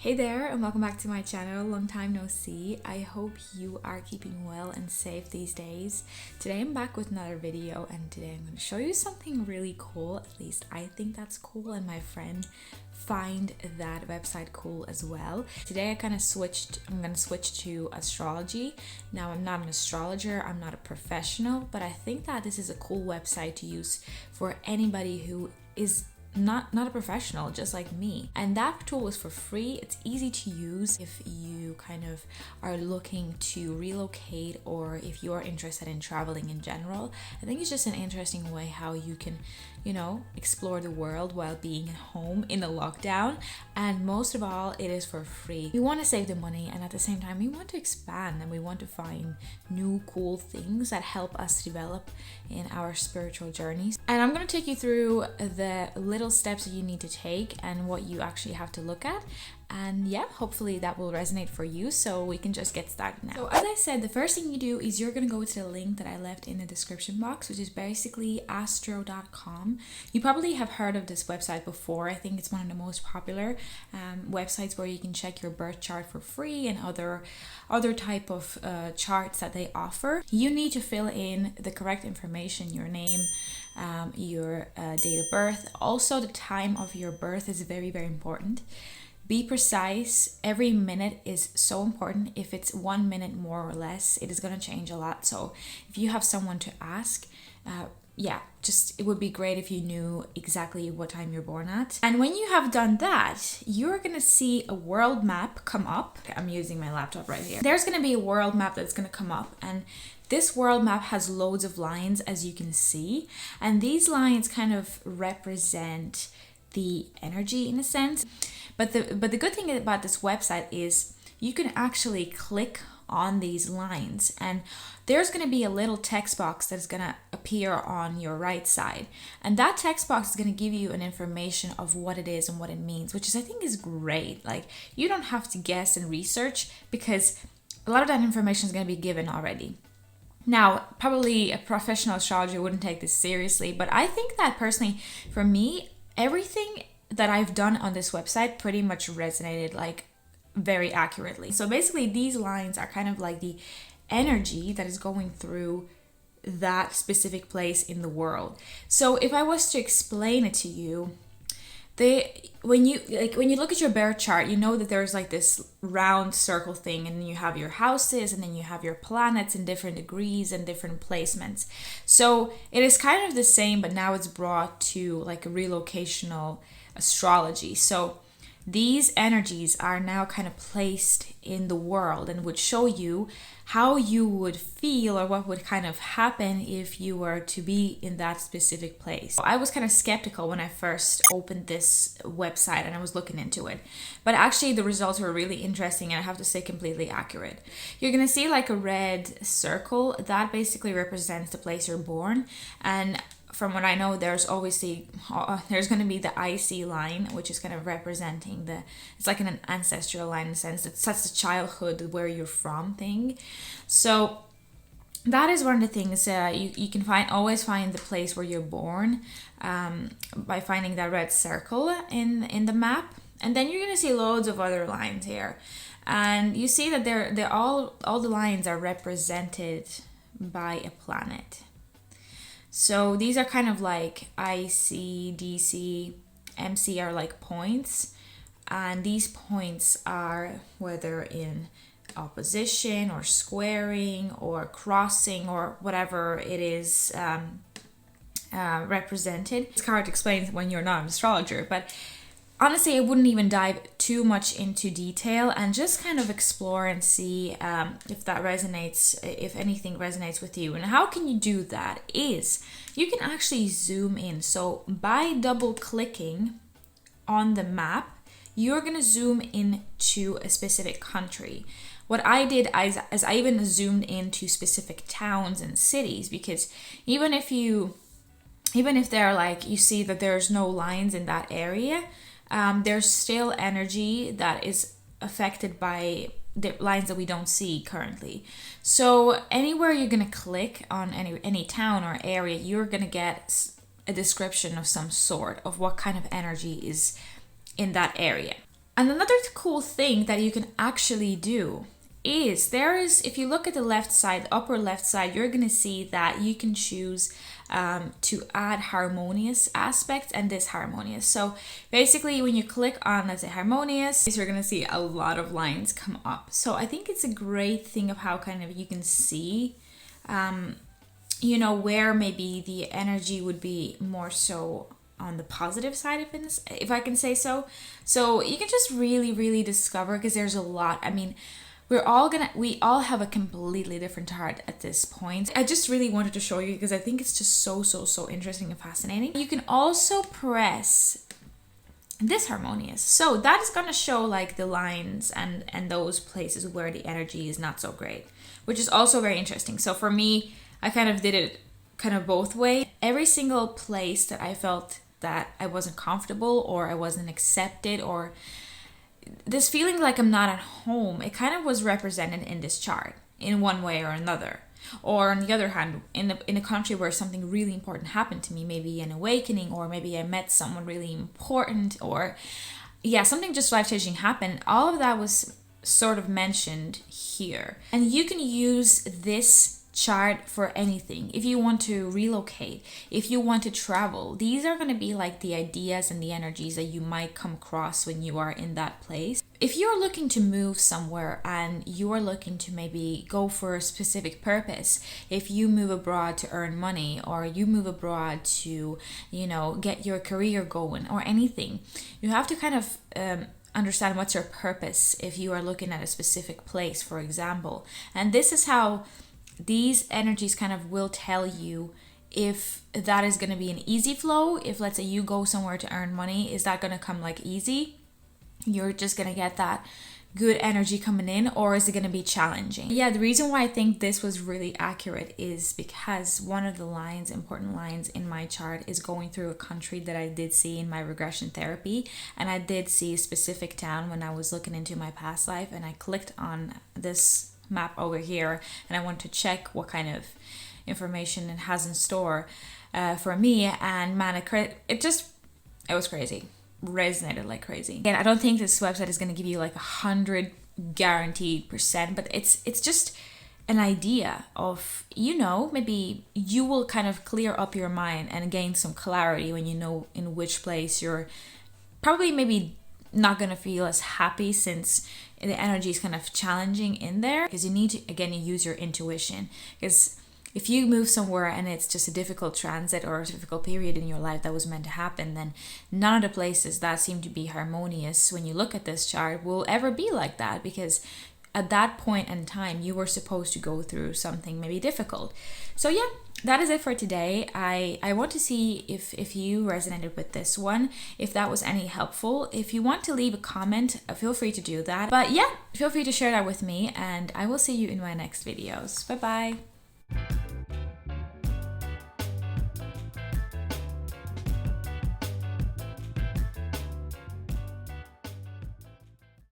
Hey there, and welcome back to my channel. Long time no see. I hope you are keeping well and safe these days. Today I'm back with another video, and today I'm going to show you something really cool. At least I think that's cool, and my friend find that website cool as well. Today I'm going to switch to astrology. Now, I'm not an astrologer, I'm not a professional, but I think that this is a cool website to use for anybody who is not a professional, just like me. And that tool is for free. It's easy to use if you kind of are looking to relocate, or if you are interested in traveling in general. I think it's just an interesting way how you can, explore the world while being at home in a lockdown. And most of all, it is for free. We want to save the money, and at the same time we want to expand, and we want to find new cool things that help us develop in our spiritual journeys. And I'm going to take you through the little steps that you need to take and what you actually have to look at. And yeah, hopefully that will resonate for you, so we can just get started now. So as I said, the first thing you do is you're going to go to the link that I left in the description box, which is basically astro.com. You probably have heard of this website before. I think it's one of the most popular websites where you can check your birth chart for free and other type of charts that they offer. You need to fill in the correct information, your name, your date of birth. Also, the time of your birth is very, very important. Be precise. Every minute is so important. If it's 1 minute more or less, it is going to change a lot. So if you have someone to ask, it would be great if you knew exactly what time you're born at. And when you have done that, you're going to see a world map come up. I'm using my laptop right here. There's going to be a world map that's going to come up, and this world map has loads of lines, as you can see. And these lines kind of represent the energy in a sense. But the good thing about this website is you can actually click on these lines, and there's going to be a little text box that's going to appear on your right side. And that text box is going to give you an information of what it is and what it means, which I think is great. Like, you don't have to guess and research, because a lot of that information is going to be given already. Now, probably a professional astrologer wouldn't take this seriously, but I think that personally, for me, everything that I've done on this website pretty much resonated like very accurately. So basically, these lines are kind of like the energy that is going through that specific place in the world. So if I was to explain it to you, when you look at your birth chart, you know that there's like this round circle thing, and then you have your houses, and then you have your planets in different degrees and different placements. So it is kind of the same, but now it's brought to like a relocational astrology. So these energies are now kind of placed in the world and would show you how you would feel, or what would kind of happen if you were to be in that specific place. I was kind of skeptical when I first opened this website and I was looking into it, but actually the results were really interesting, and I have to say completely accurate. You're gonna see like a red circle that basically represents the place you're born, and from what I know, there's obviously there's going to be the IC line, which is kind of representing it's like an ancestral line in a sense. It's such a childhood, where you're from thing. So that is one of the things you can always find the place where you're born by finding that red circle in the map. And then you're going to see loads of other lines here, and you see that they're all the lines are represented by a planet. So these are kind of like IC, DC, MC are like points. And these points are whether in opposition or squaring or crossing or whatever it is represented. It's hard to explain when you're not an astrologer, but honestly, I wouldn't even dive too much into detail, and just kind of explore and see if that resonates, if anything resonates with you. And how can you do that is you can actually zoom in. So by double clicking on the map, you're going to zoom into a specific country. What I did is I even zoomed into specific towns and cities, because even if they're like, you see that there's no lines in that area, there's still energy that is affected by the lines that we don't see currently. So anywhere you're going to click on any town or area, you're going to get a description of some sort of what kind of energy is in that area. And another cool thing that you can actually do is if you look at the left side, upper left side, you're going to see that you can choose to add harmonious aspects and disharmonious. So basically when you click on, let's say, harmonious, you're going to see a lot of lines come up. So I think it's a great thing of how kind of you can see you know, where maybe the energy would be more so on the positive side of things, if I can say so. So you can just really discover, because there's a lot. I mean, we all have a completely different chart at this point. I just really wanted to show you because I think it's just so interesting and fascinating. You can also press disharmonious. So that is going to show like the lines and those places where the energy is not so great, which is also very interesting. So for me, I kind of did it kind of both ways. Every single place that I felt that I wasn't comfortable or I wasn't accepted or this feeling like I'm not at home, it kind of was represented in this chart in one way or another. Or on the other hand, in a country where something really important happened to me, maybe an awakening, or maybe I met someone really important, or yeah, something just life-changing happened. All of that was sort of mentioned here. And you can use this chart for anything. If you want to relocate, if you want to travel, these are going to be like the ideas and the energies that you might come across when you are in that place. If you're looking to move somewhere and you are looking to maybe go for a specific purpose, if you move abroad to earn money, or you move abroad to, you know, get your career going or anything, you have to kind of understand what's your purpose if you are looking at a specific place, for example. And this is how these energies kind of will tell you if that is going to be an easy flow. If, let's say, you go somewhere to earn money, is that going to come like easy? You're just going to get that good energy coming in, or is it going to be challenging? Yeah, the reason why I think this was really accurate is because one of the lines, important lines in my chart, is going through a country that I did see in my regression therapy. And I did see a specific town when I was looking into my past life, and I clicked on this map over here and I want to check what kind of information it has in store for me. And man, it was crazy, resonated like crazy. And I don't think this website is going to give you like 100 guaranteed %, but it's just an idea of, you know, maybe you will kind of clear up your mind and gain some clarity when you know in which place you're probably maybe not going to feel as happy, since the energy is kind of challenging in there, because you need to, again, use your intuition. Because if you move somewhere and it's just a difficult transit or a difficult period in your life that was meant to happen, then none of the places that seem to be harmonious when you look at this chart will ever be like that, because at that point in time you were supposed to go through something maybe difficult. So yeah, that is it for today. I want to see if you resonated with this one, if that was any helpful. If you want to leave a comment, feel free to do that. But yeah, feel free to share that with me, and I will see you in my next videos. Bye bye.